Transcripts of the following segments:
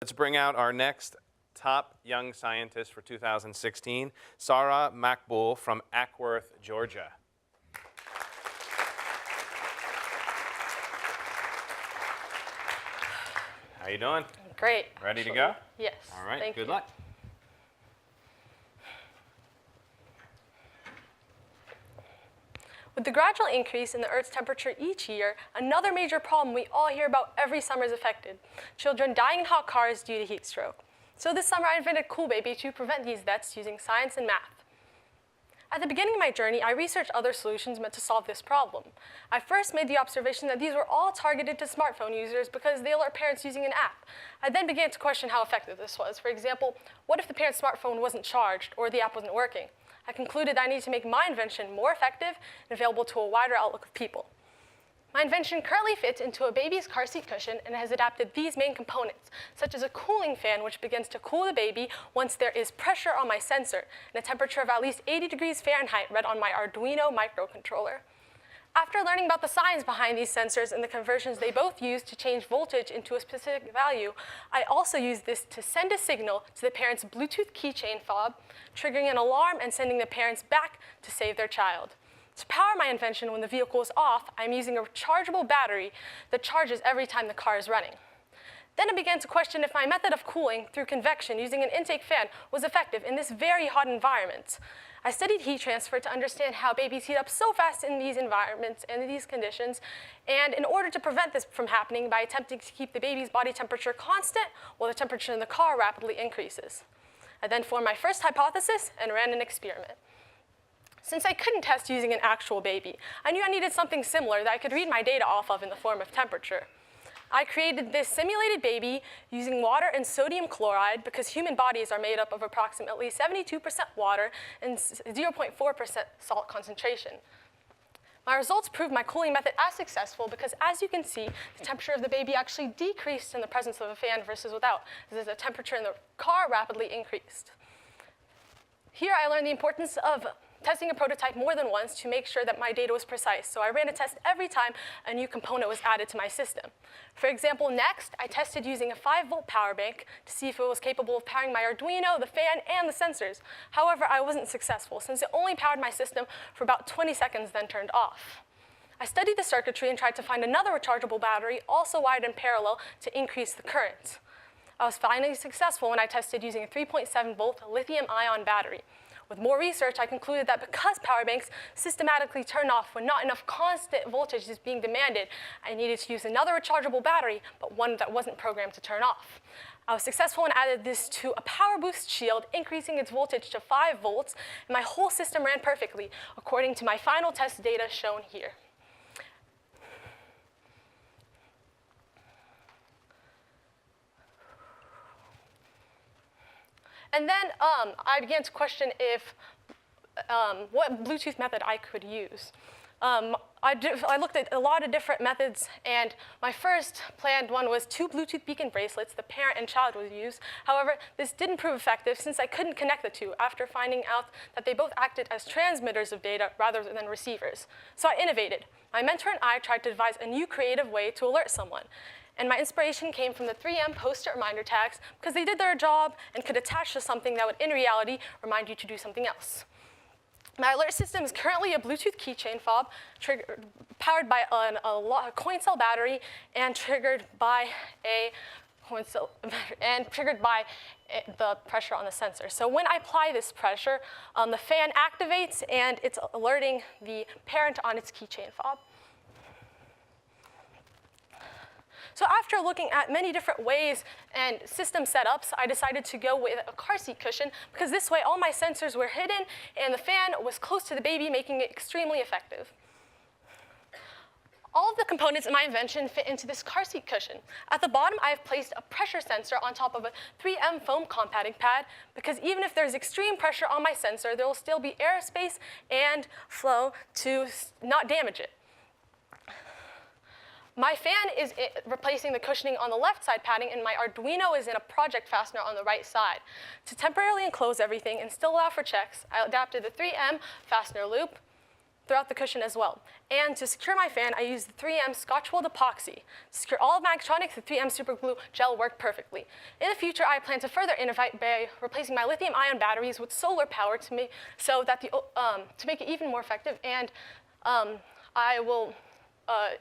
Let's bring out our next top young scientist for 2016, Sara Makboul from Acworth, Georgia. How you doing? Great. Ready to go? Yes. All right, Thank good you. luck. With the gradual increase in the Earth's temperature each year, another major problem we all hear about every summer is affected: children dying in hot cars due to heat stroke. So this summer I invented Cool Baby to prevent these deaths using science and math. At the beginning of my journey, I researched other solutions meant to solve this problem. I first made the observation that these were all targeted to smartphone users because they alert parents using an app. I then began to question how effective this was. For example, what if the parent's smartphone wasn't charged or the app wasn't working? I concluded that I needed to make my invention more effective and available to a wider outlook of people. My invention currently fits into a baby's car seat cushion and has adapted these main components, such as a cooling fan which begins to cool the baby once there is pressure on my sensor and a temperature of at least 80 degrees Fahrenheit read on my Arduino microcontroller. After learning about the science behind these sensors and the conversions they both use to change voltage into a specific value, I also use this to send a signal to the parent's Bluetooth keychain fob, triggering an alarm and sending the parents back to save their child. To power my invention when the vehicle is off, I'm using a rechargeable battery that charges every time the car is running. Then I began to question if my method of cooling through convection using an intake fan was effective in this very hot environment. I studied heat transfer to understand how babies heat up so fast in these environments and in these conditions, and in order to prevent this from happening by attempting to keep the baby's body temperature constant while the temperature in the car rapidly increases. I then formed my first hypothesis and ran an experiment. Since I couldn't test using an actual baby, I knew I needed something similar that I could read my data off of in the form of temperature. I created this simulated baby using water and sodium chloride because human bodies are made up of approximately 72% water and 0.4% salt concentration. My results proved my cooling method as successful because, as you can see, the temperature of the baby actually decreased in the presence of a fan versus without, as the temperature in the car rapidly increased. Here I learned the importance of testing a prototype more than once to make sure that my data was precise, so I ran a test every time a new component was added to my system. For example, next, I tested using a 5-volt power bank to see if it was capable of powering my Arduino, the fan, and the sensors. However, I wasn't successful, since it only powered my system for about 20 seconds, then turned off. I studied the circuitry and tried to find another rechargeable battery, also wired in parallel, to increase the current. I was finally successful when I tested using a 3.7-volt lithium-ion battery. With more research, I concluded that because power banks systematically turn off when not enough constant voltage is being demanded, I needed to use another rechargeable battery, but one that wasn't programmed to turn off. I was successful and added this to a power boost shield, increasing its voltage to 5 volts, and my whole system ran perfectly, according to my final test data shown here. And then I began to question what Bluetooth method I could use. I looked at a lot of different methods, and my first planned one was 2 Bluetooth beacon bracelets the parent and child would use. However, this didn't prove effective since I couldn't connect the two after finding out that they both acted as transmitters of data rather than receivers. So I innovated. My mentor and I tried to devise a new creative way to alert someone. And my inspiration came from the 3M post-it reminder tags because they did their job and could attach to something that would, in reality, remind you to do something else. My alert system is currently a Bluetooth keychain fob powered by a coin cell battery and triggered by the pressure on the sensor. So when I apply this pressure, the fan activates and it's alerting the parent on its keychain fob. So after looking at many different ways and system setups, I decided to go with a car seat cushion because this way all my sensors were hidden and the fan was close to the baby, making it extremely effective. All of the components in my invention fit into this car seat cushion. At the bottom, I have placed a pressure sensor on top of a 3M foam compounding pad because even if there's extreme pressure on my sensor, there will still be airspace and flow to not damage it. My fan is replacing the cushioning on the left side padding, and my Arduino is in a project fastener on the right side. To temporarily enclose everything and still allow for checks, I adapted the 3M fastener loop throughout the cushion as well. And to secure my fan, I used the 3M Scotch Wold epoxy. To secure all of my electronics, the 3M super glue gel worked perfectly. In the future, I plan to further innovate by replacing my lithium-ion batteries with solar power to make it even more effective. And I will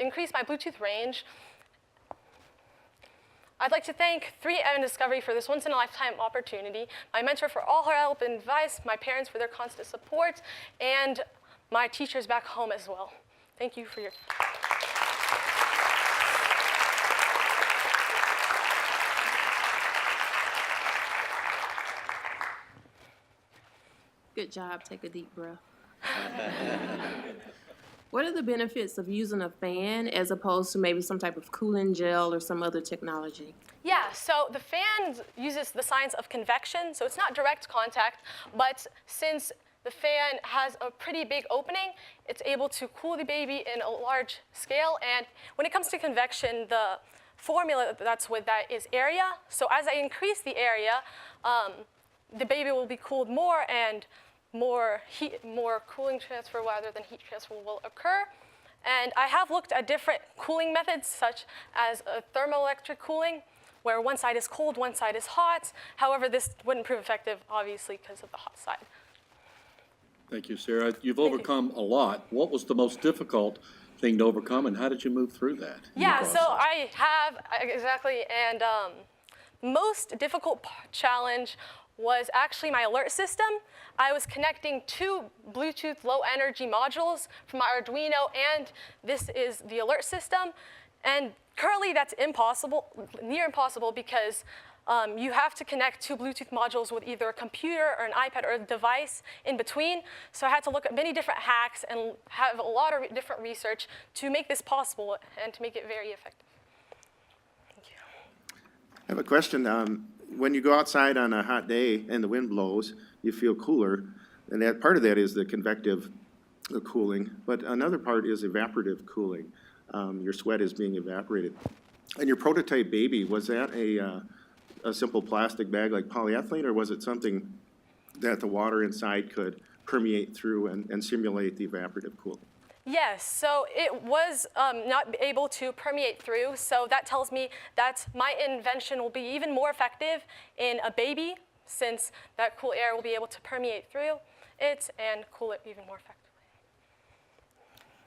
increase my Bluetooth range. I'd like to thank 3M Discovery for this once-in-a-lifetime opportunity, my mentor for all her help and advice, my parents for their constant support, and my teachers back home as well. Thank you for your time. Good job. Take a deep breath. What are the benefits of using a fan as opposed to maybe some type of cooling gel or some other technology? Yeah, so the fan uses the science of convection, so it's not direct contact, but since the fan has a pretty big opening, it's able to cool the baby in a large scale. And when it comes to convection, the formula that's with that is area. So as I increase the area, the baby will be cooled more, and more cooling transfer rather than heat transfer will occur. And I have looked at different cooling methods, such as thermoelectric cooling, where one side is cold, one side is hot. However, this wouldn't prove effective, obviously, because of the hot side. Thank you, Sarah. You've overcome a lot. What was the most difficult thing to overcome, and how did you move through that? Yeah, so I have, exactly, and most difficult challenge was actually my alert system. I was connecting two Bluetooth low energy modules from my Arduino, and this is the alert system. And currently that's impossible, near impossible, because you have to connect two Bluetooth modules with either a computer or an iPad or a device in between. So I had to look at many different hacks and have a lot of different research to make this possible and to make it very effective. Thank you. I have a question. When you go outside on a hot day and the wind blows, you feel cooler, and that part of that is the convective cooling, but another part is evaporative cooling. Your sweat is being evaporated. And your prototype baby, was that a simple plastic bag like polyethylene, or was it something that the water inside could permeate through and simulate the evaporative cooling? Yes, so it was not able to permeate through, so that tells me that my invention will be even more effective in a baby, since that cool air will be able to permeate through it and cool it even more effectively.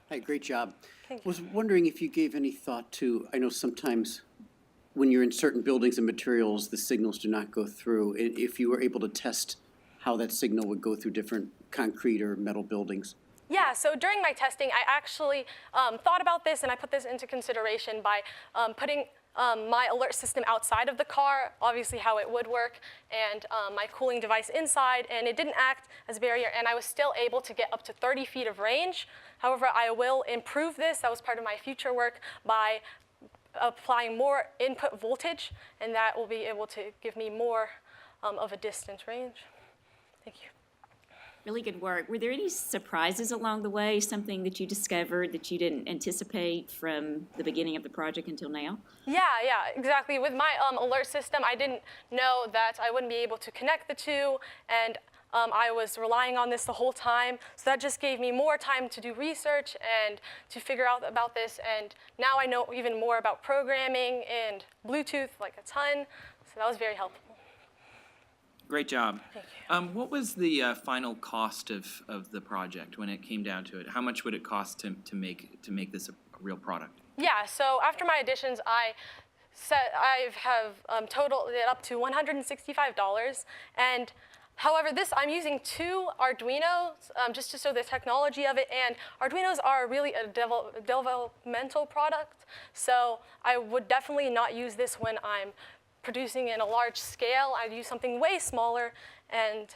Hi, great job. Thank you. Was wondering if you gave any thought to, I know sometimes when you're in certain buildings and materials, the signals do not go through. If you were able to test how that signal would go through different concrete or metal buildings. Yeah, so during my testing, I actually thought about this, and I put this into consideration by putting my alert system outside of the car, obviously how it would work, and my cooling device inside, and it didn't act as a barrier, and I was still able to get up to 30 feet of range. However, I will improve this. That was part of my future work by applying more input voltage, and that will be able to give me more of a distance range. Thank you. Really good work. Were there any surprises along the way, something that you discovered that you didn't anticipate from the beginning of the project until now? Yeah, exactly. With my alert system, I didn't know that I wouldn't be able to connect the two, and I was relying on this the whole time. So that just gave me more time to do research and to figure out about this, and now I know even more about programming and Bluetooth, like a ton, so that was very helpful. Great job. Thank you. What was the final cost of the project when it came down to it? How much would it cost to make this a real product? Yeah, so after my additions, I have totaled it up to $165, and however, I'm using two Arduinos just to show the technology of it, and Arduinos are really a developmental product, so I would definitely not use this when I'm producing in a large scale. I'd use something way smaller, and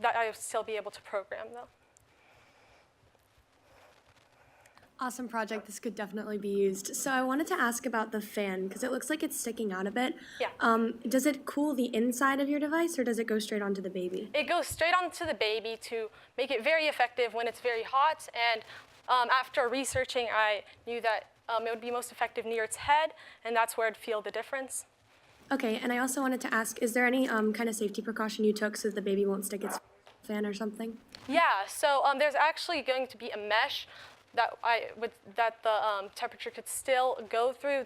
that I would still be able to program, though. Awesome project. This could definitely be used. So I wanted to ask about the fan, because it looks like it's sticking out a bit. Yeah. Does it cool the inside of your device, or does it go straight onto the baby? It goes straight onto the baby to make it very effective when it's very hot, and after researching, I knew that it would be most effective near its head, and that's where I'd feel the difference. Okay, and I also wanted to ask, is there any kind of safety precaution you took so that the baby won't stick its fan or something? Yeah, so there's actually going to be a mesh that the temperature could still go through,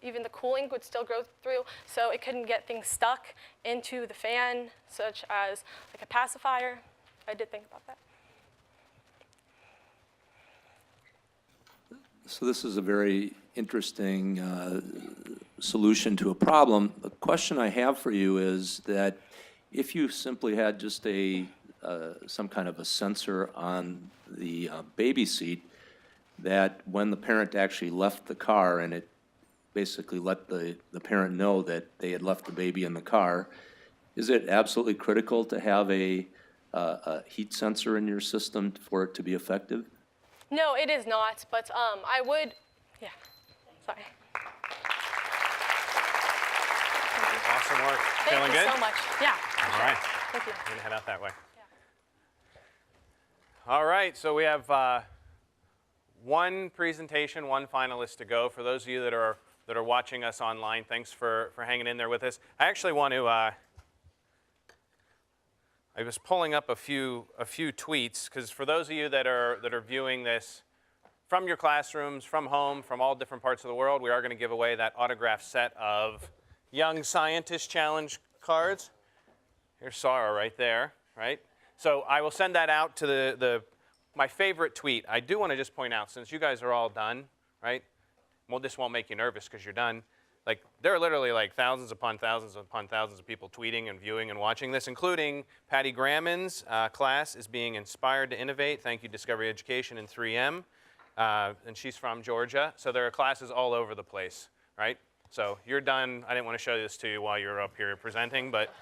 even the cooling would still go through, so it couldn't get things stuck into the fan, such as like a pacifier. I did think about that. So this is a very interesting solution to a problem. The question I have for you is that if you simply had just some kind of a sensor on the baby seat, that when the parent actually left the car and it basically let the parent know that they had left the baby in the car, is it absolutely critical to have a heat sensor in your system for it to be effective? No, it is not, but I would, yeah, sorry. Awesome work. Thank Feeling good? you so much. Yeah. All right. Thank you. I'm gonna head out that way. All right, so we have one presentation, one finalist to go. For those of you that are watching us online, thanks for hanging in there with us. I actually want to. I was pulling up a few tweets because for those of you that are viewing this from your classrooms, from home, from all different parts of the world, we are going to give away that autographed set of Young Scientist Challenge cards. Here's Sara right there, right? So I will send that out to my favorite tweet. I do want to just point out, since you guys are all done, right? Well, this won't make you nervous because you're done. Like, there are literally like thousands upon thousands upon thousands of people tweeting and viewing and watching this, including Patty Gramman's class is being inspired to innovate. Thank you, Discovery Education and 3M. And she's from Georgia. So there are classes all over the place, right? So you're done. I didn't want to show this to you while you're up here presenting, but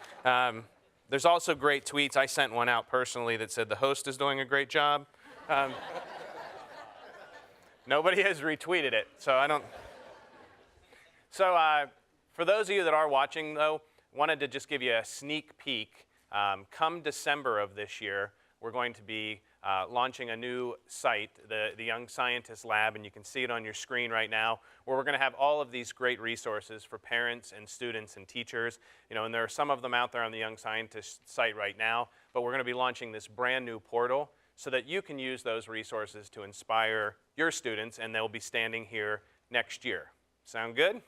there's also great tweets. I sent one out personally that said the host is doing a great job. Nobody has retweeted it, so I don't. So for those of you that are watching, though, wanted to just give you a sneak peek. Come December of this year, we're going to be launching a new site, the Young Scientist Lab, and you can see it on your screen right now, where we're going to have all of these great resources for parents and students and teachers. You know, and there are some of them out there on the Young Scientist site right now, but we're going to be launching this brand new portal so that you can use those resources to inspire your students, and they'll be standing here next year. Sound good?